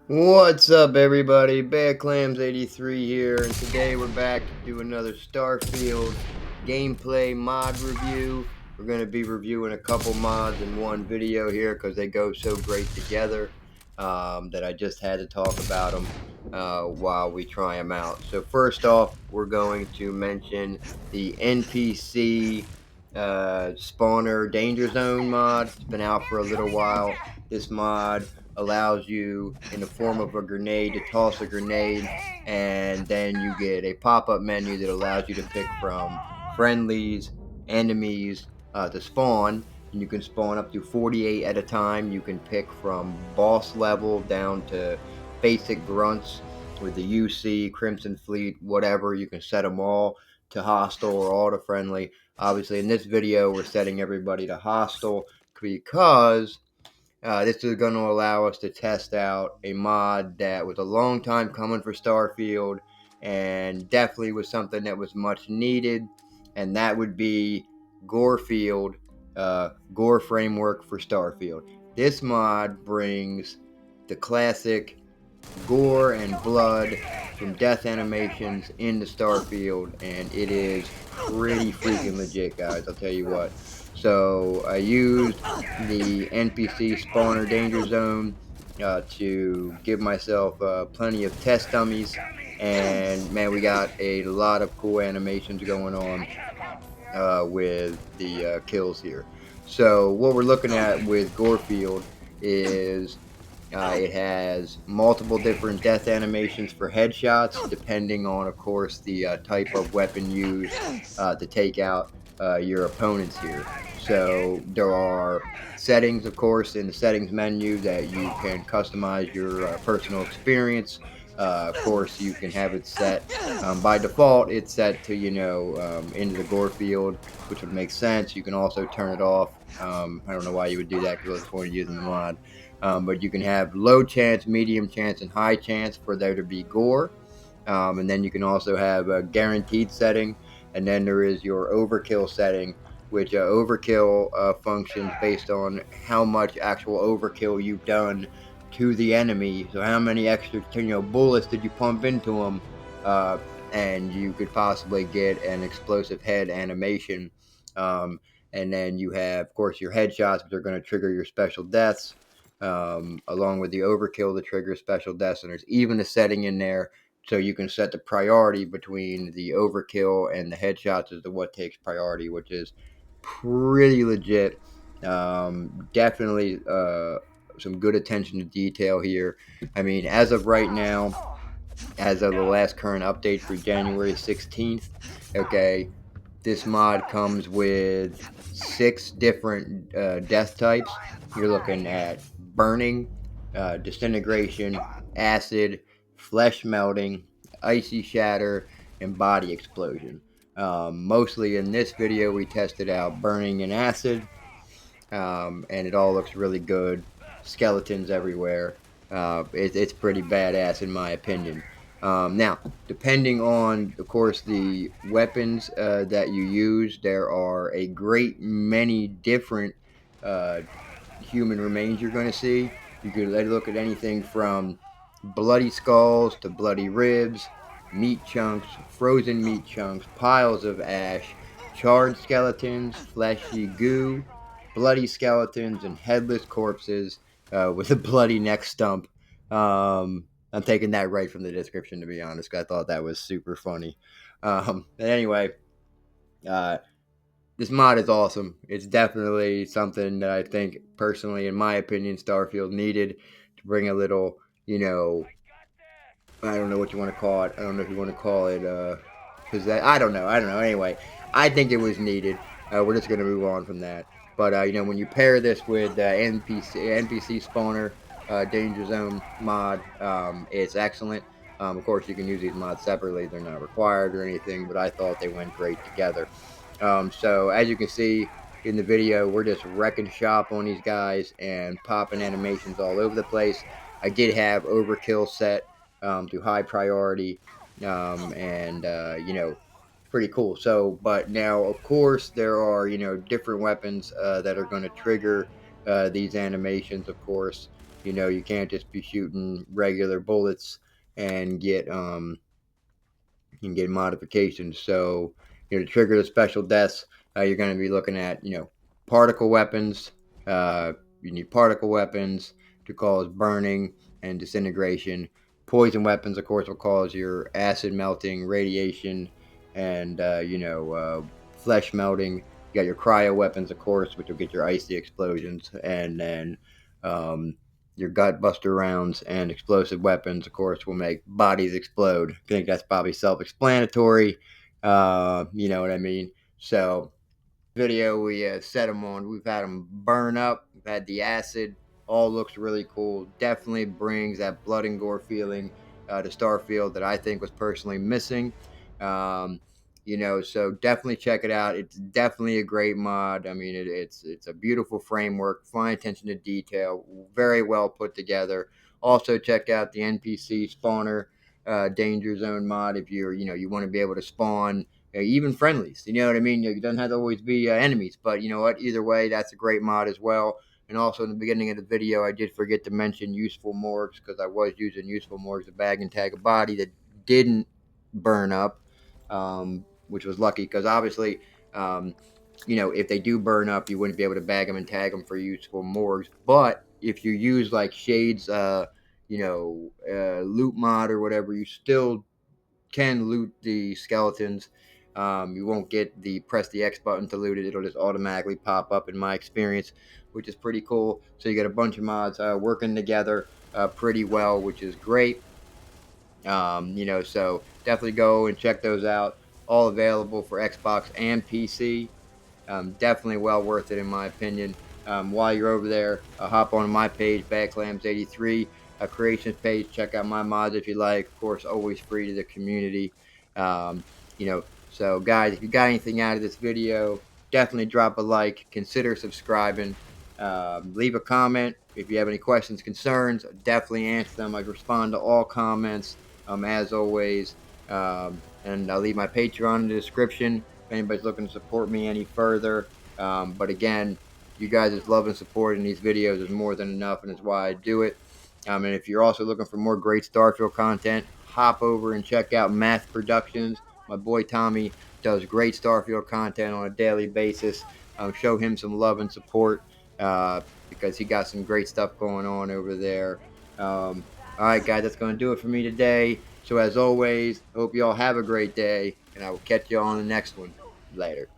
What's up, everybody? BadClams83 here, and today we're back to do another Starfield gameplay mod review. We're going to be reviewing a couple mods in one video here because they go so great together that I just had to talk about them while we try them out. So first off, we're going to mention the NPC spawner danger zone mod. It's been out for a little while. This mod allows you in the form of a grenade to toss a grenade, and then you get a pop-up menu that allows you to pick from friendlies, enemies to spawn, and you can spawn up to 48 at a time. You can pick from boss level down to basic grunts with the UC, Crimson Fleet, whatever. You can set them all to hostile or all to friendly. Obviously in this video we're setting everybody to hostile because this is going to allow us to test out a mod that was a long time coming for Starfield and definitely was something that was much needed, and that would be GOREFIELD, Gore framework for Starfield. This mod brings the classic gore and blood from death animations into Starfield, and it is pretty freaking legit, guys. I'll tell you what. So I used the NPC spawner danger zone to give myself plenty of test dummies, and man, we got a lot of cool animations going on with the kills here. So what we're looking at with Gorefield is it has multiple different death animations for headshots, depending on, of course, the type of weapon used to take out your opponents here. So there are settings, of course, in the settings menu that you can customize your personal experience. Of course, you can have it set by default. It's set to into the gore field, which would make sense. You can also turn it off. I don't know why you would do that because what's the point of using the mod? But you can have low chance, medium chance, and high chance for there to be gore. And then you can also have a guaranteed setting. And then there is your overkill setting, which overkill functions based on how much actual overkill you've done to the enemy. So how many extra bullets did you pump into them? And you could possibly get an explosive head animation. And then you have, of course, your headshots, which are going to trigger your special deaths, along with the overkill to trigger special deaths. And there's even a setting in there so you can set the priority between the overkill and the headshots as to what takes priority, which is pretty legit. Definitely some good attention to detail here. I mean, as of right now, as of the last current update for January 16th, okay, this mod comes with 6 different death types. You're looking at burning, disintegration, acid, flesh melting, icy shatter, and body explosion. Mostly in this video, we tested out burning and acid, and it all looks really good. Skeletons everywhere. It's pretty badass in my opinion. Now, depending on, of course, the weapons that you use, there are a great many different uh, human remains you're going to see. You could look at anything from bloody skulls to bloody ribs, meat chunks, frozen meat chunks, piles of ash, charred skeletons, fleshy goo, bloody skeletons, and headless corpses with a bloody neck stump. I'm taking that right from the description, to be honest. I thought that was super funny. But anyway, uh, this mod is awesome. It's definitely something that I think, personally, in my opinion, Starfield needed to bring a little, I don't know what you want to call it. I don't know if you want to call it, because I don't know. I don't know. Anyway, I think it was needed. We're just going to move on from that. But, when you pair this with NPC spawner, Danger Zone mod, it's excellent. Of course, you can use these mods separately. They're not required or anything, but I thought they went great together. So as you can see in the video, we're just wrecking shop on these guys and popping animations all over the place. I did have overkill set to high priority, and pretty cool. So, but now, of course, there are different weapons that are going to trigger these animations, of course. You can't just be shooting regular bullets and get you can get modifications. So, to trigger the special deaths, you're going to be looking at, particle weapons. You need particle weapons to cause burning and disintegration. Poison weapons, of course, will cause your acid melting, radiation, and, flesh melting. You got your cryo weapons, of course, which will get your icy explosions. And then, um, your gut buster rounds and explosive weapons, of course, will make bodies explode. I think that's probably self-explanatory. You know what I mean? So, video we set them on. We've had them burn up. We've had the acid. All looks really cool. Definitely brings that blood and gore feeling to Starfield that I think was personally missing. Um, so definitely check it out. It's definitely a great mod. I mean, it's a beautiful framework, fine attention to detail, very well put together. Also, check out the NPC spawner danger zone mod if you want to be able to spawn even friendlies. You know what I mean? It doesn't have to always be enemies, but you know what? Either way, that's a great mod as well. And also in the beginning of the video, I did forget to mention useful morgues because I was using useful morgues to bag and tag a body that didn't burn up, which was lucky because obviously, um, if they do burn up, you wouldn't be able to bag them and tag them for useful morgues. But if you use like Shades, loot mod or whatever, you still can loot the skeletons. You won't get the press the X button to loot it. It'll just automatically pop up in my experience, which is pretty cool. So you got a bunch of mods working together pretty well, which is great. So definitely go and check those out. All available for Xbox and PC. Definitely well worth it in my opinion. While you're over there, hop on my page, Badclams83, creations page. Check out my mods if you like. Of course, always free to the community. So guys, if you got anything out of this video, definitely drop a like. Consider subscribing. Leave a comment if you have any questions, concerns. Definitely answer them. I respond to all comments as always. And I'll leave my Patreon in the description if anybody's looking to support me any further. But again, you guys' love and support in these videos is more than enough, and it's why I do it. And if you're also looking for more great Starfield content, hop over and check out Math Productions. My boy Tommy does great Starfield content on a daily basis. Show him some love and support because he got some great stuff going on over there. All right, guys, that's going to do it for me today. So, as always, I hope you all have a great day, and I will catch you all on the next one. Later.